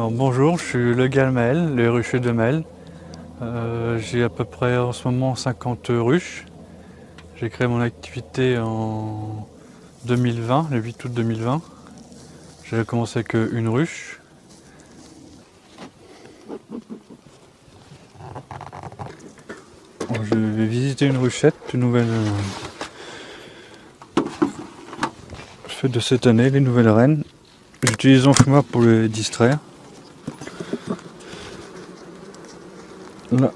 Alors bonjour, je suis le gars Maël, le rucher de Maël. J'ai à peu près en ce moment 50 ruches. J'ai créé mon activité en 2020, le 8 août 2020. J'ai commencé avec une ruche. Alors, je vais visiter une ruchette, une nouvelle faite de cette année, les nouvelles reines. J'utilise l'enfumoir pour les distraire. Là.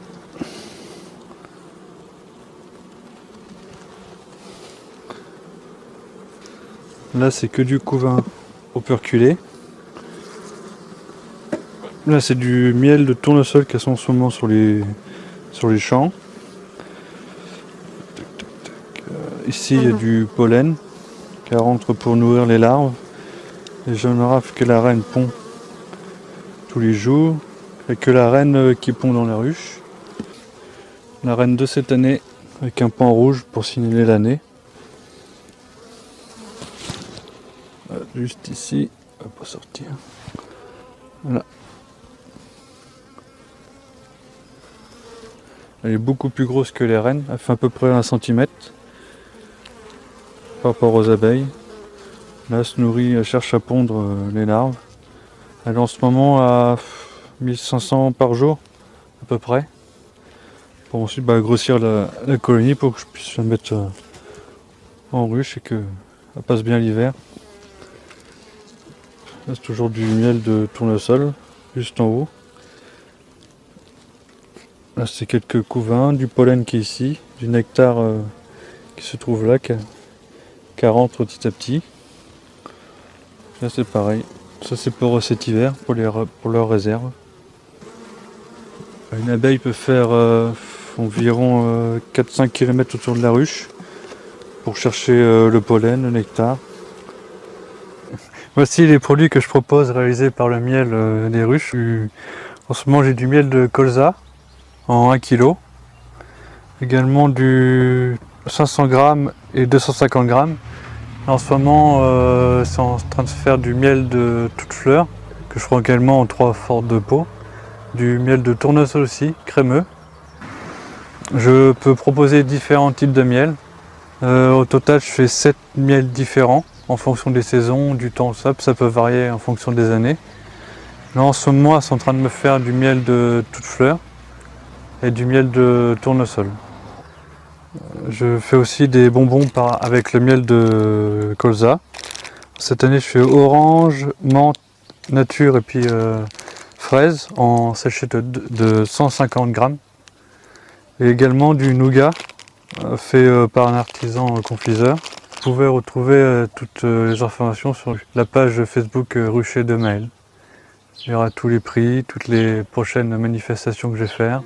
Là c'est que du couvain operculé. Là c'est du miel de tournesol qui sont en ce moment sur les champs. Ici il y a du pollen qui rentre pour nourrir les larves. Les jeunes raves que la reine pond tous les jours. Et que la reine qui pond dans la ruche. La reine de cette année avec un pan rouge pour signaler l'année. Juste ici, on va pas sortir. Voilà. Elle est beaucoup plus grosse que les reines, elle fait à peu près 1 cm par rapport aux abeilles. Là, elle se nourrit, elle cherche à pondre les larves. Elle est en ce moment à 1500 par jour, à peu près. Pour ensuite grossir la colonie pour que je puisse la mettre en ruche et qu'elle passe bien l'hiver. Là, c'est toujours du miel de tournesol, juste en haut. Là, c'est quelques couvains, du pollen qui est ici, du nectar qui se trouve là, qui rentre petit à petit. Là, c'est pareil. Ça, c'est pour cet hiver, pour leur réserve. Une abeille peut faire environ 4-5 km autour de la ruche pour chercher le pollen, le nectar. Voici les produits que je propose réalisés par le miel des ruches. En ce moment, j'ai du miel de colza en 1 kg. Également du 500 g et 250 g. En ce moment, c'est en train de se faire du miel de toute fleur, que je ferai également en 3 formes de pot. Du miel de tournesol aussi, crémeux. Je peux proposer différents types de miel. Au total, je fais 7 miels différents en fonction des saisons, du temps, ça peut varier en fonction des années. Là, en ce moment, ils sont en train de me faire du miel de toute fleur et du miel de tournesol. Je fais aussi des bonbons avec le miel de colza. Cette année, je fais orange, menthe, nature et puis fraise en sachet de 150 g. Et également du nougat fait par un artisan confiseur. Vous pouvez retrouver toutes les informations sur la page Facebook Rucher de Maël. Il y aura tous les prix, toutes les prochaines manifestations que je vais faire.